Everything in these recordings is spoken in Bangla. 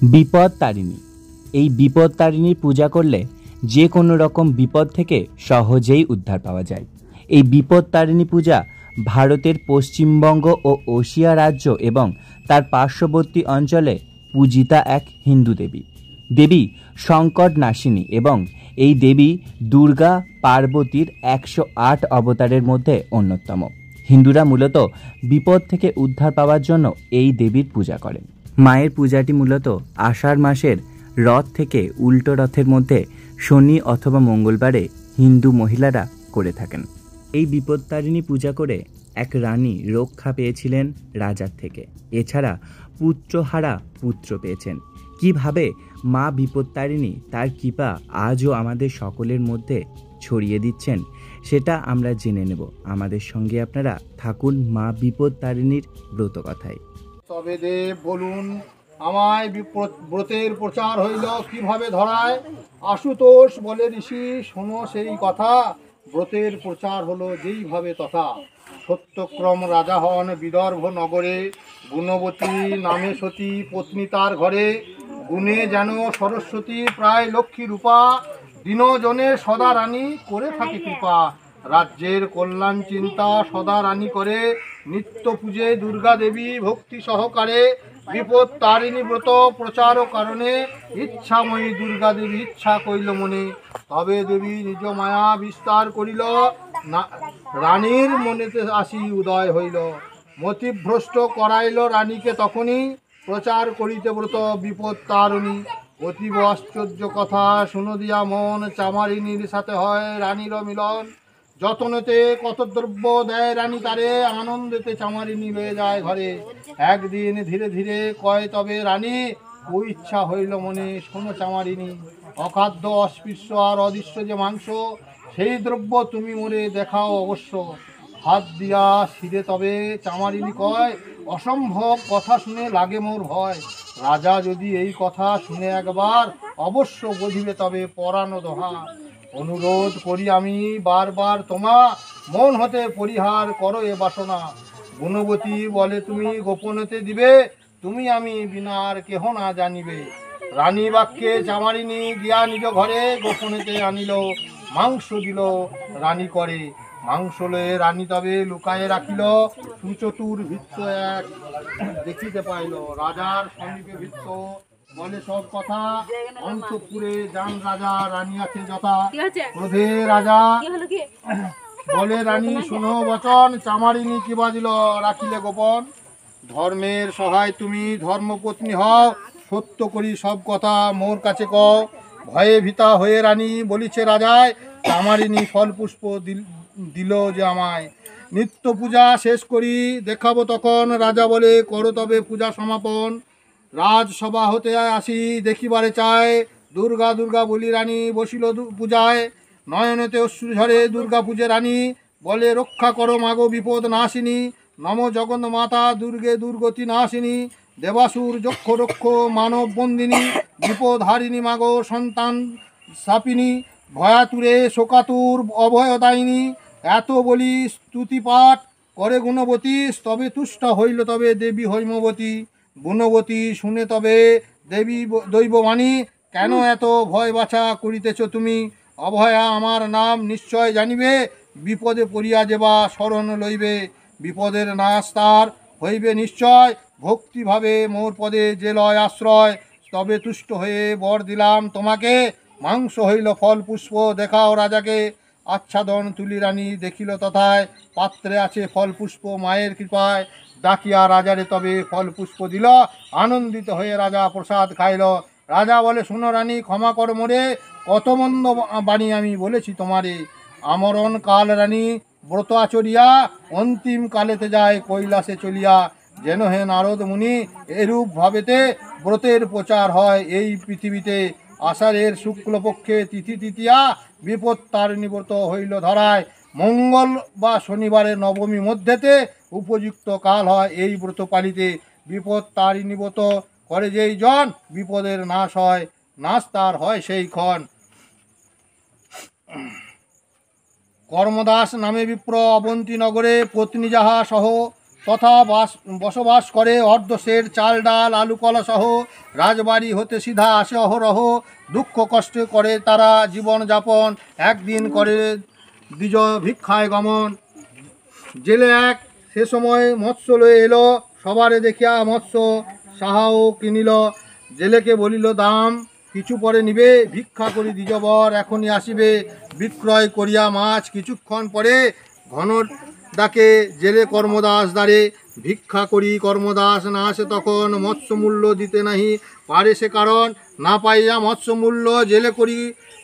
বিপদ তারিণী। এই বিপদ তারিণীর পূজা করলে যে কোনো রকম বিপদ থেকে সহজেই উদ্ধার পাওয়া যায়। এই বিপদ তারিণী পূজা ভারতের পশ্চিমবঙ্গ ও ওড়িশা রাজ্য এবং তার পার্শ্ববর্তী অঞ্চলে পূজিতা এক হিন্দু দেবী। দেবী সংকট নাশিনী এবং এই দেবী দুর্গা পার্বতীর 108 অবতারের মধ্যে অন্যতম। হিন্দুরা মূলত বিপদ থেকে উদ্ধার পাওয়ার জন্য এই দেবীর পূজা করেন। মায়ের পূজাটি মূলত আষাঢ় মাসের রথ থেকে উল্টো রথের মধ্যে শনি অথবা মঙ্গলবারে হিন্দু মহিলারা করে থাকেন। এই বিপত্তারিণী পূজা করে এক রানী রক্ষা পেয়েছিলেন রাজার থেকে। এছাড়া পুত্রহারা পুত্র পেয়েছেন। কিভাবে মা বিপত্তারিণী তার কৃপা আজও আমাদের সকলের মধ্যে ছড়িয়ে দিচ্ছেন সেটা আমরা জেনে নেব। আমাদের সঙ্গে আপনারা থাকুন মা বিপত্তারিণীর ব্রত কথায়। তবে দেব বলুন আমায় ব্রতের প্রচার হইল কিভাবে ধরায়? আশুতোষ বলে ঋষি শোনো সেই কথা, ব্রতের প্রচার হলো যেইভাবে তথা। সত্যক্রম রাজা হন বিদর্ভ নগরে, গুণবতী নামে সতী পত্নী তার ঘরে। গুণে যেন সরস্বতী প্রায় লক্ষ্মী রূপা, দিনজনে সদা রানী করে থাকে কৃপা। রাজ্যের কল্যাণ চিন্তা সদা রানী করে, নিত্য পূজে দুর্গা দেবী ভক্তি সহকারে। বিপদ তারিণী ব্রত প্রচার কারণে, ইচ্ছাময়ী দুর্গা দেবী ইচ্ছা কইল মনে। তবে দেবী নিজ মায়া বিস্তার করিল, রানীর মনেতে আসি উদয় হইল। মতিভ্রষ্ট করাইল রানীকে তখনই, প্রচার করিতে ব্রত বিপদ তারিণী। অতীব আশ্চর্য কথা শুনো দিয়া মন, চামারিনীর সাথে হয় রানীর মিলন। যতনেতে কত দ্রব্য দেয় রানী তারে, আনন্দেতে চামারিনী লয়ে যায় ঘরে। একদিন ধীরে ধীরে কয় তবে রানী, ও ইচ্ছা হইল মনে শোনো চামারিনী। অখাদ্য অস্পৃশ্য আর অদৃশ্য যে মাংস, সেই দ্রব্য তুমি মোরে দেখাও অবশ্য। হাত দিয়া শিরে তবে চামারিনী কয়, অসম্ভব কথা শুনে লাগে মোর ভয়। রাজা যদি এই কথা শুনে একবার, অবশ্য বুঝিবে তবে পরাণ দোহা। অনুরোধ করি আমি বারবার তোমা, মন হতে পরিহার করো এ বাসনা। গুণবতী বলে তুমি গোপনেতে দিবে, তুমি আমি বিনার কেহ না জানিবে। রানী বাক্যে চামারিনী গিয়া নিজ ঘরে, গোপনেতে আনিল মাংস দিল রানী করে। মাংস লয়ে রানী তবে লুকায়ে রাখিল, সুচতুর ভৃত্য এক দেখিতে পাইল। রাজার সমীপে ভৃত্য বলে সব কথা, অন্তঃপুরে যান রাজা রানী আছে যথা। ক্রোধে রাজা বলে রানী শোনো বচন, চামারিনী কি বাজিল রাখিলে গোপন। ধর্মের সহায় তুমি ধর্মপত্নী হও, সত্য করি সব কথা মোর কাছে কও। ভয়ে ভীতা হয়ে রানী বলিছে রাজায়, চামারিনী ফল পুষ্প দিল যে আমায়। নিত্য পূজা শেষ করি দেখাবো তখন, রাজা বলে করো তবে পূজা সমাপন। রাজসভা হতে আসি দেখিবারে চায়, দুর্গা দুর্গা বলি রানী বসিল পূজায়। নয়নেতে অশ্রু ঝরে দুর্গা পূজে রানী, বলে রক্ষা করো মাগো বিপদ নাশিনী। নম জগন্নাথ মাতা দুর্গে দুর্গতি নাশিনী, দেবাসুর যক্ষ রক্ষ মানব বন্দিনী। বিপদ হারিণী মাগো সন্তান সাপিনী, ভয়াতুরে শোকাতুর অভয়দায়িনী। এত বলি স্তুতি পাঠ করে গুণবতী, তবে তুষ্ট হইল তবে দেবী হৈমবতী। গুণবতী শুনে তবে দেবী দৈববাণী, কেন এত ভয় বাছা করিতেছ তুমি? অভয়া আমার নাম নিশ্চয় জানিবে, বিপদে পড়িয়া যেবা শরণ লইবে। বিপদের নাশ তার হইবে নিশ্চয়, ভক্তিভাবে মোর পদে যে লয় আশ্রয়। তবে তুষ্ট হয়ে বর দিলাম তোমাকে, মাংস হইল ফল পুষ্প দেখাও রাজাকে। আচ্ছাদন তুলি রানী দেখিল তথায়, পাত্রে আছে ফল পুষ্প মায়ের কৃপায়। ডাকিয়া রাজারে তবে ফল পুষ্প দিল, আনন্দিত হয়ে রাজা প্রসাদ খাইল। রাজা বলে শোনো রানী ক্ষমা কর মোরে, কত মন্দ বাণী আমি বলেছি তোমারে। আমরণ কাল রানী ব্রত আচরিয়া, অন্তিম কালেতে যায় কৈলাসে চলিয়া। যেন হে নারদ মুনি এরূপ ভাবেতে ব্রতের প্রচার হয় এই পৃথিবীতে। আষাঢ়ের শুক্লপক্ষে তিথি তৃতীয়া, বিপদ তারিণী ব্রত হইল ধরায়। মঙ্গল বা শনিবারের নবমী মধ্যেতে উপযুক্ত কাল হয় এই ব্রত পালিতে। বিপদ তারিণী ব্রত করে যেই জন, বিপদের নাশ হয়, নাশ তার হয় সেই ক্ষণ। কর্মদাস নামে বিপ্র অবন্তী নগরে, পত্নী যাহা সহ তথা বসবাস করে অর্ধশের চাল ডাল আলু কলা সহ রাজবাড়ি হতে সিধা আসে অহরহ দুঃখ কষ্ট করে তারা জীবনযাপন একদিন করে দ্বিজ ভিক্ষায় গমন জেলে এক সে সময় মৎস্য লয়ে এলো সবারে দেখিয়া মৎস্য সাহাও কিনিল জেলেকে বলিল দাম কিছু পরে নিবে ভিক্ষা করি দ্বিজবর এখনই আসিবে বিক্রয় করিয়া মাছ কিছুক্ষণ পরে ঘন ডাকে জেলে কর্মদাস দ্বারে ভিক্ষা করি কর্মদাস না আসে তখন মৎস্য মূল্য দিতে নাহি পারে সে কারণ না পাইয়া মৎস্য মূল্য জেলে করি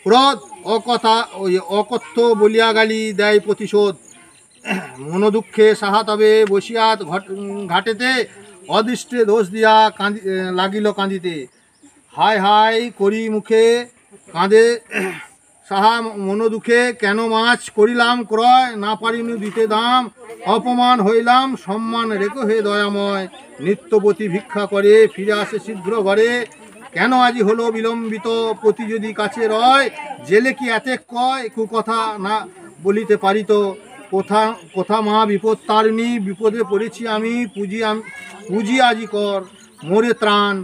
ক্রোধ অকথ্য বলিয়া গালি দেয় প্রতিশোধ মনোদুঃখে সাহা তবে বসিয়া ঘাটেতে অদৃষ্টে দোষ দিয়া লাগিল কাঁদিতে হায় হায় করি মুখে কাঁদে সাহা মনোদুঃখে কেন মাছ করিলাম ক্রয় না পারিনি দিতে দাম অপমান হইলাম সম্মান রেখো হে দয়াময় নিত্যবতী ভিক্ষা করে ফিরে আসে শীঘ্র ঘরে কেন আজি হলো বিলম্বিত পতি যদি কাছে রয় জেলে কি এতে কয় কুকথা না বলিতে পারিত কোথা মা বিপদ তারিণী বিপদে পড়েছি আমি পুঁজি আজি কর মোরে ত্রাণ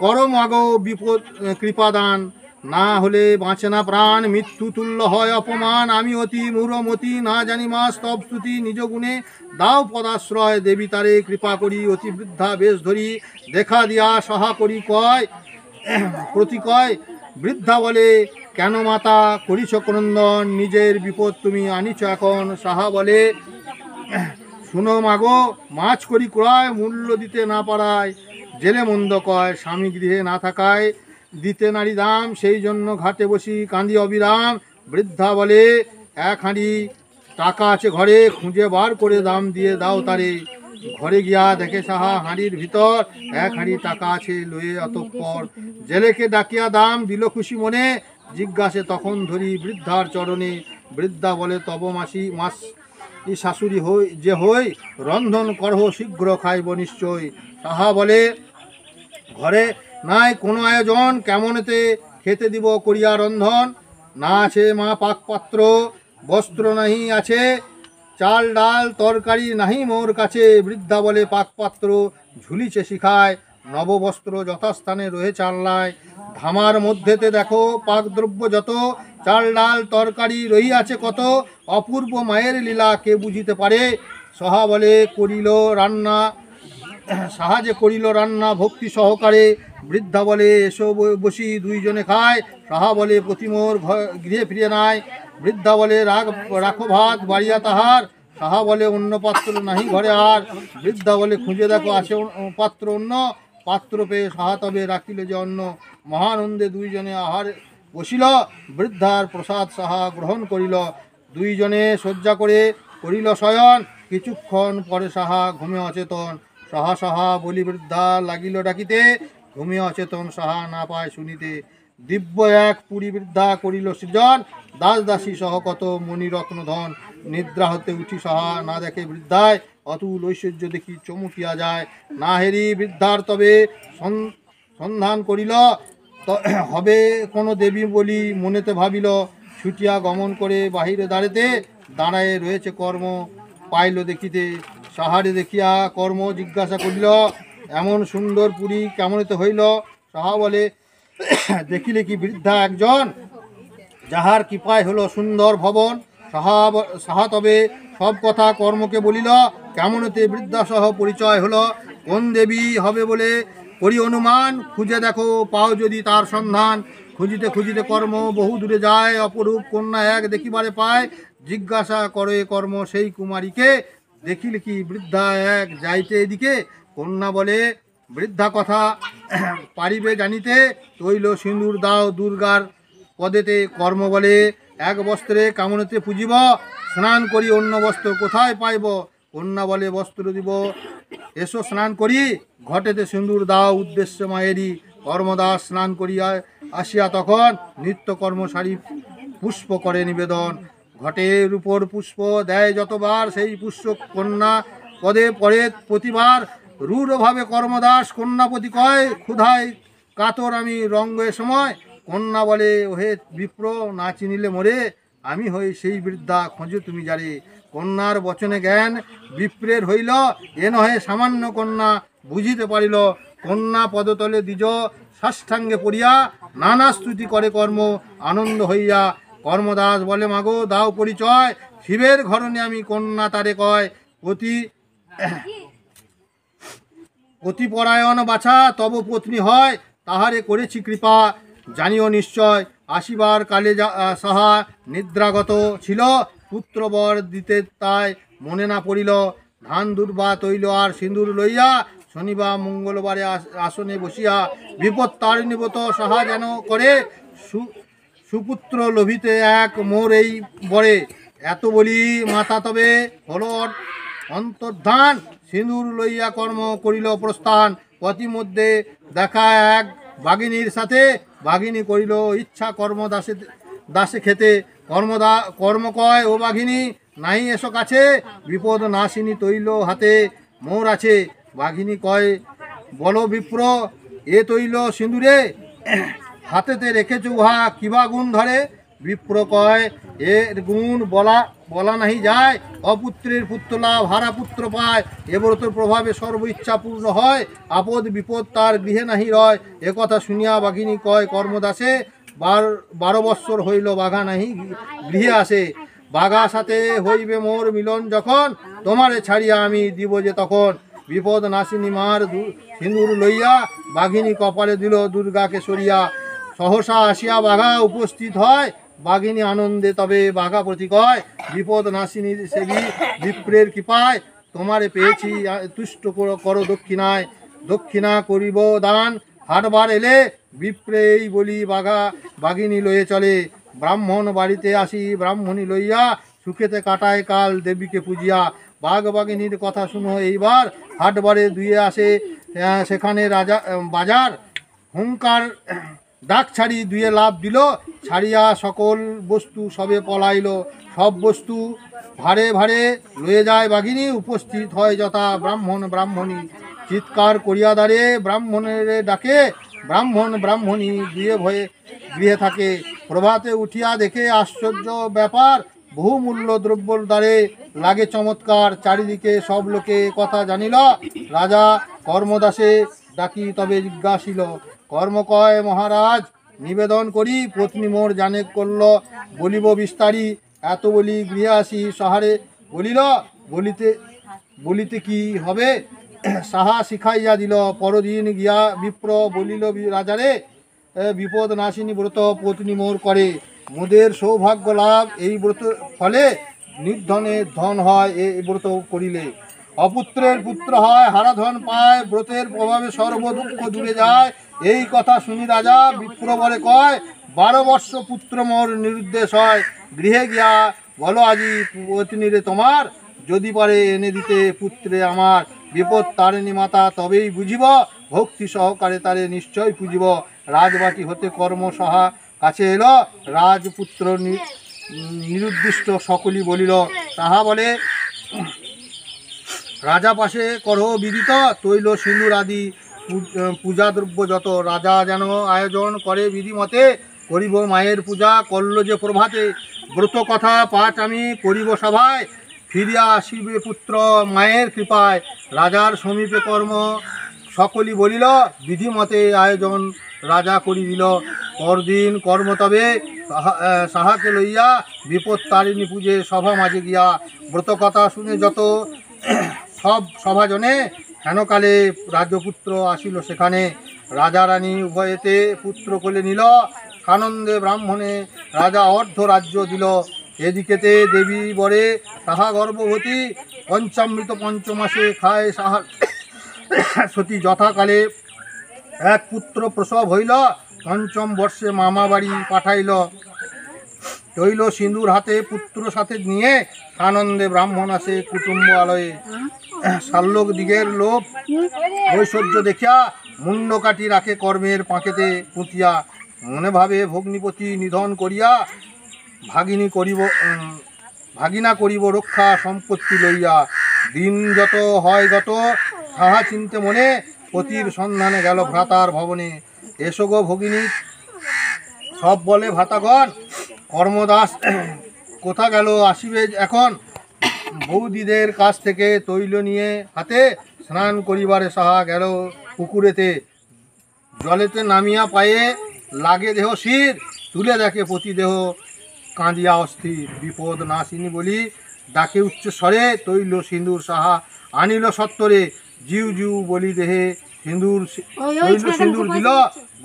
করো মাগো বিপদ কৃপাদান না হলে বাঁচে না প্রাণ মৃত্যু তুল্য হয় অপমান আমি অতি মূঢ়মতি না জানি মা স্তব স্তুতি নিজ গুণে দাও পদাশ্রয় দেবী তারে কৃপা করি অতি বৃদ্ধা বেশ ধরি দেখা দিয়া সহা করি কয় প্রতি কয় বৃদ্ধা বলে কেন মাতা করিছ ক্রন্দন নিজের বিপদ তুমি আনিছ এখন সাহা বলে শুনো মাগো মাছ করি ক্রয় মূল্য দিতে না পারায় জেলে মন্দ কয় স্বামী গৃহে না থাকায় দিতে নারী দাম সেই জন্য ঘাটে বসি কাঁদি অবিরাম বৃদ্ধা বলে এক হাঁড়ি টাকা আছে ঘরে খুঁজে বার করে দাম দিয়ে দাও তারে ঘরে গিয়া দেখে সাহা হাঁড়ির ভিতর এক হাঁড়ি টাকা আছে লয়ে অতঃপর জেলেকে ডাকিয়া দাম দিল খুশি মনে জিজ্ঞাসে তখন ধরি বৃদ্ধার চরণে বৃদ্ধা বলে তব মাস শাশুড়ি হই যে হই রন্ধন করহ শীঘ্র খাইব নিশ্চয় তাহা বলে ঘরে নাই কোনো আয়োজন কেমনেতে খেতে দিব করিয়া রন্ধন না আছে মা পাকপাত্র বস্ত্র নাহি আছে চাল ডাল তরকারি নাহি মোর কাছে বৃদ্ধা বলে পাকপাত্র ঝুলিছে শিখায় নববস্ত্র যথাস্থানে রয়েছে আল্লায় ধামার মধ্যেতে দেখো পাকদ্রব্য যত চাল ডাল তরকারি রহিয়াছে কত অপূর্ব মায়ের লীলা কে বুঝিতে পারে সহা বলে করিল রান্না সাহায্যে করিল রান্না ভক্তি সহকারে বৃদ্ধা বলে এসো বসি দুইজনে খায় সাহা বলে প্রতিমোর গৃহে ফিরে নাই বৃদ্ধা বলে রাখো ভাত বাড়িয়া তাহার সাহা বলে অন্য পাত্র নাহি ঘরে আর বৃদ্ধা বলে খুঁজে দেখো আছে পাত্র অন্য পাত্র পেয়ে সাহা তবে রাখিল যে অন্য মহানন্দে দুইজনে আহার বসিল বৃদ্ধার প্রসাদ সাহা গ্রহণ করিল দুইজনে শয্যা করে করিল শয়ন কিছুক্ষণ পরে সাহা ঘুমে অচেতন সাহা সাহা বলি বৃদ্ধা লাগিল ডাকিতে ঘুমিয়ে অচেতন সাহা না পায় শুনিতে দিব্য এক পুরী বৃদ্ধা করিল সৃজন দাস দাসী সহ কত মণিরত্ন ধন নিদ্রা হতে উঠি সাহা না দেখে বৃদ্ধায় অতুল ঐশ্বর্য দেখি চমকিয়া যায় না হেরি বৃদ্ধার তবে সন্ধান করিল হবে কোনো দেবী বলি মনেতে ভাবিল ছুটিয়া গমন করে বাহিরে দাঁড়ায় রয়েছে কর্ম পাইল দেখিতে সাহারে দেখিয়া কর্ম জিজ্ঞাসা করিল এমন সুন্দর পুরী কেমনতে হইল সাহা বলে দেখিলে কি বৃদ্ধা একজন যাহার কৃপায় হলো সুন্দর ভবন সাহা তবে সব কথা কর্মকে বলিল কেমনতে বৃদ্ধা সহ পরিচয় হলো কোন দেবী হবে বলে করি অনুমান খুঁজে দেখো পাও যদি তার সন্ধান খুঁজিতে খুঁজিতে কর্ম বহু দূরে যায় অপরূপ কন্যা এক দেখিবারে পায় জিজ্ঞাসা করে কর্ম সেই কুমারীকে দেখিলে কি বৃদ্ধা এক যাইতে এদিকে কন্যা বলে বৃদ্ধা কথা পারিবে জানিতে তৈল সিঁদুর দাও দুর্গার পদেতে কর্ম বলে এক বস্ত্রে কামনেতে পুজিব স্নান করি অন্য বস্ত্র কোথায় পাইব কন্যা বলে বস্ত্র দিব এসো স্নান করি ঘটেতে সিঁদুর দাও উদ্দেশ্য মায়েরই কর্মদাস স্নান করিয়া আসিয়া তখন নিত্য কর্মসারী পুষ্প করে নিবেদন ঘটের উপর পুষ্প দেয় যতবার সেই পুষ্প কন্যা পদে পড়ে প্রতিবার রূঢ়ভাবে কর্মদাস কন্যাপতি কয় ক্ষুধায় কাতর আমি রঙ্গের সময় কন্যা বলে ওহে বিপ্র না চিনিলে মোরে আমি হই সেই বৃদ্ধা খোঁজো তুমি যারে কন্যার বচনে জ্ঞান বিপ্রের হইল, এ নহে সামান্য কন্যা বুঝিতে পারিল। কন্যা পদতলে দ্বিজ সাষ্টাঙ্গে পড়িয়া নানা স্তুতি করে কর্ম আনন্দ হইয়া। কর্মদাস বলে, মাগো দাও পরিচয়, শিবের ঘরণে আমি কন্যা তারে কয়। অতিপরায়ণ বাছা তব পত্নী হয়, তাহারে করেছি কৃপা জানিও নিশ্চয়। আসিবার কালে সাহা নিদ্রাগত ছিল, পুত্রবর দিতে তাই মনে না পড়িল। ধান দুর্বা তৈল আর সিঁদুর লইয়া শনিবার মঙ্গলবারে আসনে বসিয়া বিপদ তারিণীব্রত সাহা যেন করে সুপুত্র লোভিতে এক মোর এই বরে। এত বলি মাতা তবে হল অন্তর্ধান, সিঁদুর লইয়া কর্ম করিল প্রস্থান। পথিমধ্যে দেখা এক বাঘিনীর সাথে, বাঘিনী করিল ইচ্ছা কর্ম দাসে খেতে। কর্ম কয়, ও বাঘিনী নাই এসো কাছে, বিপদ নাশিনী তৈল হাতে মোর আছে। বাঘিনী কয়, বলো বিপ্র এ তৈল সিঁদুরে হাতেতে রেখেছ উহা কিবা গুণ ধরে। বিপ্র কয়, এর গুণ বলা নাহি যায়, অপুত্রের পুত্র লাভ হারা পুত্র পায়। এব্রতর প্রভাবে সর্ব ইচ্ছা পূর্ণ হয়, আপদ বিপদ তার গৃহে নাহি রয়। একথা শুনিয়া বাঘিনী কয় কর্মদাসে, 12 বৎসর হইল বাঘা নাহি গৃহে আসে। বাঘা সাথে হইবে মোর মিলন যখন, তোমারে ছাড়িয়া আমি দিব যে তখন। বিপদ নাশিনী মার সিঁদুর লইয়া বাঘিনী কপালে দিল দুর্গাকে সরিয়া। সহসা আসিয়া বাঘা উপস্থিত হয়, বাঘিনী আনন্দে তবে বাঘা প্রতি কয়, বিপদ নাশিনী সেবী বিপ্রের কৃপায় তোমারে পেয়েছি তুষ্ট করো দক্ষিণায়। দক্ষিণা করিব দান হাটবার এলে, বিপ্রে এই বলি বাঘিনী লয়ে চলে। ব্রাহ্মণ বাড়িতে আসি ব্রাহ্মণী লইয়া, সুখেতে কাটায় কাল দেবীকে পূজিয়া। বাঘ বাঘিনীর কথা শুনো এইবার, হাটবারে দুয়ে আসে সেখানে বাজার। হুঙ্কার ডাক ছাড়ি দুয়ে লাভ দিল, ছাড়িয়া সকল বস্তু সবে পলাইল। সব বস্তু ভারে ভারে লয়ে যায় বাঘিনী, উপস্থিত হয় যথা ব্রাহ্মণ ব্রাহ্মণী। চিৎকার করিয়া দাঁড়ে ব্রাহ্মণের ডাকে, ব্রাহ্মণ ব্রাহ্মণী দুয়ে ভয়ে গৃহে থাকে। প্রভাতে উঠিয়া দেখে আশ্চর্য ব্যাপার, বহুমূল্য দ্রব্যর দ্বারে লাগে চমৎকার। চারিদিকে সব লোকে কথা জানিল, রাজা কর্মদাসে ডাকি তবে জিজ্ঞাসিল। কর্ম কয়, মহারাজ নিবেদন করি, পত্নী মোর জানে করল বলিব বিস্তারি। এত বলি গৃহে আসি সাহারে বলিল, বলিতে কি হবে। সাহা শিখাইয়া দিল। পরদিন গিয়া বিপ্র বলিল রাজারে, বিপদ নাশিনী ব্রত পত্নী মোর করে, মোদের সৌভাগ্য লাভ এই ব্রত ফলে, নির্ধনের ধন হয় এই ব্রত করিলে। অপুত্রের পুত্র হয় হারা ধন পায়, ব্রতের প্রভাবে সর্ব দুঃখ দূরে যায়। এই কথা শুনি রাজা বিপ্র বলে কয়, 12 বর্ষ পুত্র মোর নিরুদ্দেশ হয়। গৃহে গিয়া বলো আজি পত্নীরে তোমার, যদি পারে এনে দিতে পুত্রে আমার। বিপদ তারিণী মাতা তবেই বুঝিব, ভক্তি সহকারে তারে নিশ্চয় পুজিব। রাজবাটি হতে কর্ম সাহা কাছে এলো, রাজপুত্র নিরুদ্দিষ্ট সকলই বলিল। তাহা বলে, রাজা পাশে করো বিদিত, তৈল সিঁদুর আদি পূজা দ্রব্য যত। রাজা যেন আয়োজন করে বিধিমতে, করিব মায়ের পূজা করল যে প্রভাতে। ব্রত কথা পাঠ আমি করিব সভায়, ফিরিয়া আসিবে পুত্র মায়ের কৃপায়। রাজার সমীপে কর্ম সকলই বলিল, বিধিমতে আয়োজন রাজা করি দিল। পরদিন কর্ম তবে সাহাকে লইয়া বিপদ তারিণী পূজে সভা মাঝে গিয়া। ব্রত কথা শুনে যত সব সভাজনে, হেনকালে রাজপুত্র আসিল সেখানে। রাজা রানী উভয়েতে পুত্র কোলে নিল, আনন্দে ব্রাহ্মণে রাজা অর্ধ রাজ্য দিল। এদিকেতে দেবী বরে সাহা গর্ভবতী, পঞ্চামৃত পঞ্চমাসে খায় সাহা সতী। যথাকালে এক পুত্র প্রসব হইল, পঞ্চম বর্ষে মামা বাড়ি পাঠাইল। তৈল সিঁদুর হাতে পুত্র সাথে নিয়ে, আনন্দে ব্রাহ্মণ আসে কুটুম্ব আলয়ে। শাল্যক দিগের লোভ ঐশ্বর্য দেখিয়া, মুন্ড কাটি রাখে কর্মের পাঁকেতে পুঁতিয়া। মনে ভাবে ভগ্নিপতি নিধন করিয়া, ভাগিনা করিব রক্ষা সম্পত্তি লইয়া। দিন যত হয় গত, সাহা চিনতে মনে, পতির সন্ধানে গেল ভ্রাতার ভবনে। এসো গো ভগিনী সব বলে ভ্রাতাগণ, কর্মদাস কোথা গেল আসিবে এখন। বৌদিদের কাছ থেকে তৈল নিয়ে হাতে স্নান করিবারে সাহা গেল পুকুরেতে। জলেতে নামিয়া পায়ে লাগে দেহ শির, তুলে দেখে প্রতিদেহ কাঁদিয়া অস্থির। বিপদ নাশিনী বলি ডাকে উচ্চ স্বরে, তৈল সিঁদুর সাহা আনিল সত্তরে। জিউ জিউ বলি দেহে সিঁদুর, তৈল সিঁদুর দিল,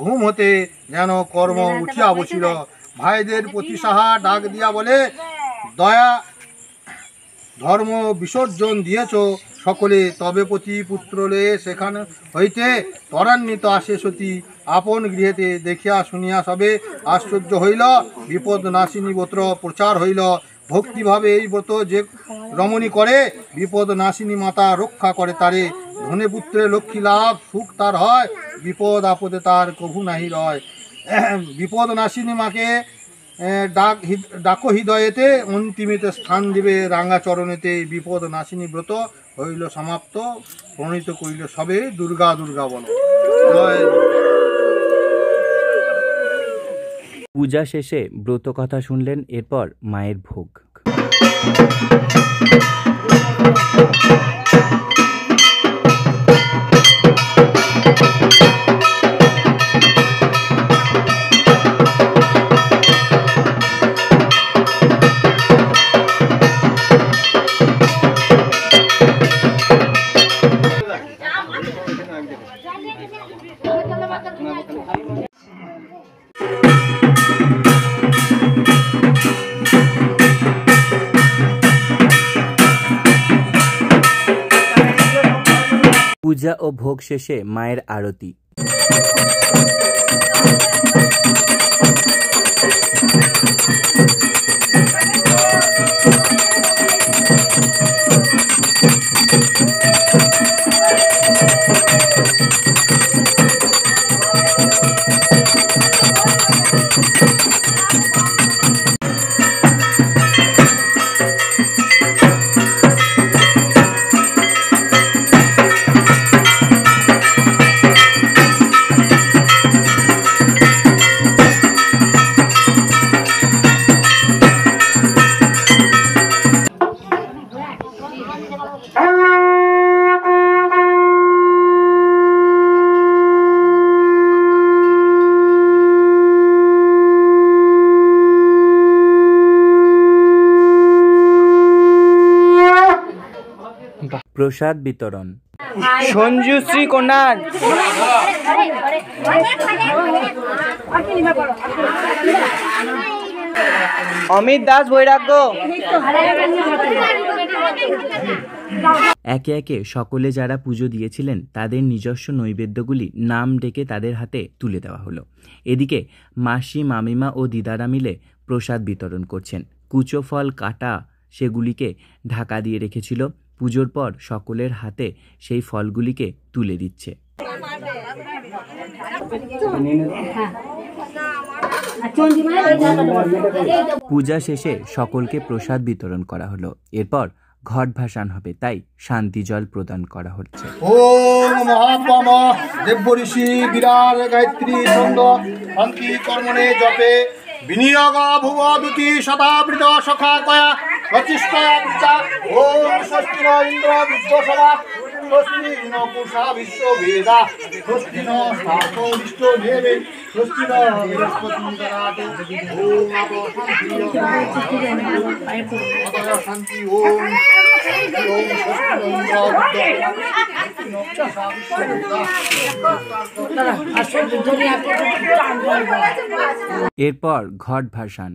ঘুম হতে যেন কর্ম উঠিয়া বসিল। ভাইদের প্রতি সাহা ডাক দিয়া বলে, দয়া ধর্ম বিসর্জন দিয়েছ সকলে, তবে প্রতি পুত্র লয়ে সেখানে হইতে ত্বরান্বিত আসে সতী। আপন গৃহেতে দেখিয়া শুনিয়া সবে আশ্চর্য হইল, বিপদ নাশিনী ব্রত প্রচার হইল। ভক্তিভাবে এই ব্রত যে রমণী করে, বিপদ নাশিনী মাতা রক্ষা করে তারে। ধনে পুত্রে লক্ষ্মী লাভ সুখ তার হয়, বিপদ আপদে তার কভু নাহি রয়। বিপদ নাশিনী মাকে ডাকো হৃদয়েতে, অন্তিমেতে স্থান দিবে রাঙা চরণেতে। বিপদ নাশিনী ব্রত হইল সমাপ্ত, প্রণীত করিল সবে দুর্গা দুর্গা বলো। জয়। পূজা শেষে ব্রত কথা শুনলেন, এরপর মায়ের ভোগ। পূজা ও ভোগ শেষে মায়ের আরতি। প্রসাদ বিতরণ। সঞ্জুশ্রী কন্যার অমিত দাস বৈরাগ্য। একে একে সকলে যারা পুজো দিয়েছিলেন তাদের নিজস্ব নৈবেদ্যগুলি নাম ডেকে তাদের হাতে তুলে দেওয়া হলো। এদিকে মাসি, মামিমা ও দিদারা মিলে প্রসাদ বিতরণ করছেন। কুচো ফল কাটা সেগুলিকে ঢাকা দিয়ে রেখেছিল। পুজোর পর সকলের হাতে সেই ফলগুলিকে তুলে দিচ্ছে। পূজা শেষে সকলকে প্রসাদ বিতরণ করা হলো। এরপর ঘট ভাসান হবে, তাই শান্তি জল প্রদান করা হচ্ছে। ওম মহাত্মা দেব ঋষি বিরার গায়ত্রী ছন্দ শান্তি কর্মণে জপে বিনিয়োগ ভুব দুতি শতাবৃত সখা কয়া প্রতিষ্ঠা। ওম স্বস্তি ন ইন্দ্র বিদ্যসভা, স্বস্তি ন পুষা বিশ্ব বেদা, স্বস্তি ন শাস্ত্র বিষ্ট দেবে, স্বস্তি ন বৃহস্পতি দদাতু। ওম আপ শান্তি শান্তি। ওম ওম স্বস্তি ন ইন্দ্র এরপর ঘট ভাসান।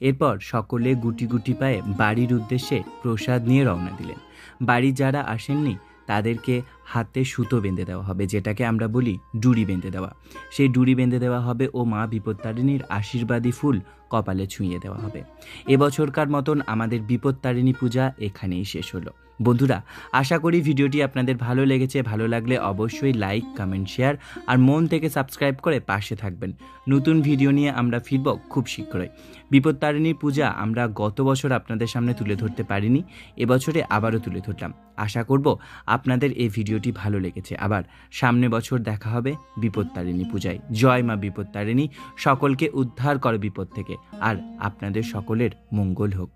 এরপর সকলে গুটি গুটি পায়ে বাড়ির উদ্দেশ্যে প্রসাদ নিয়ে রওনা দিলেন। বাড়ি যারা আসেননি তাদেরকে হাতে সুতো বেঁধে দেওয়া হবে, যেটাকে আমরা বলি ডুরি বেঁধে দেওয়া। সেই ডুরি বেঁধে দেওয়া হবে ও মা বিপত্তারিণীর আশীর্বাদী ফুল কপালে ছুঁয়ে দেওয়া হবে। এবছরকার মতন আমাদের বিপত্তারিণী পূজা এখানেই শেষ হলো। বন্ধুরা, আশা করি ভিডিওটি আপনাদের ভালো লেগেছে। ভালো লাগলে অবশ্যই লাইক, কমেন্ট, শেয়ার আর মন থেকে সাবস্ক্রাইব করে পাশে থাকবেন। নতুন ভিডিও নিয়ে আমরা ফিরব খুব শীঘ্রই। বিপত্তারিণীর পূজা আমরা গত বছর আপনাদের সামনে তুলে ধরতে পারিনি, এবছরে আবারও তুলে ধরলাম। আশা করব আপনাদের এই ভিডিওটি ভালো লেগেছে। আবার সামনে বছর দেখা হবে বিপত্তারিণী পূজায়। জয় মা বিপত্তারিণী, সকলকে উদ্ধার করো বিপদ থেকে, আর আপনাদের সকলের মঙ্গল হোক।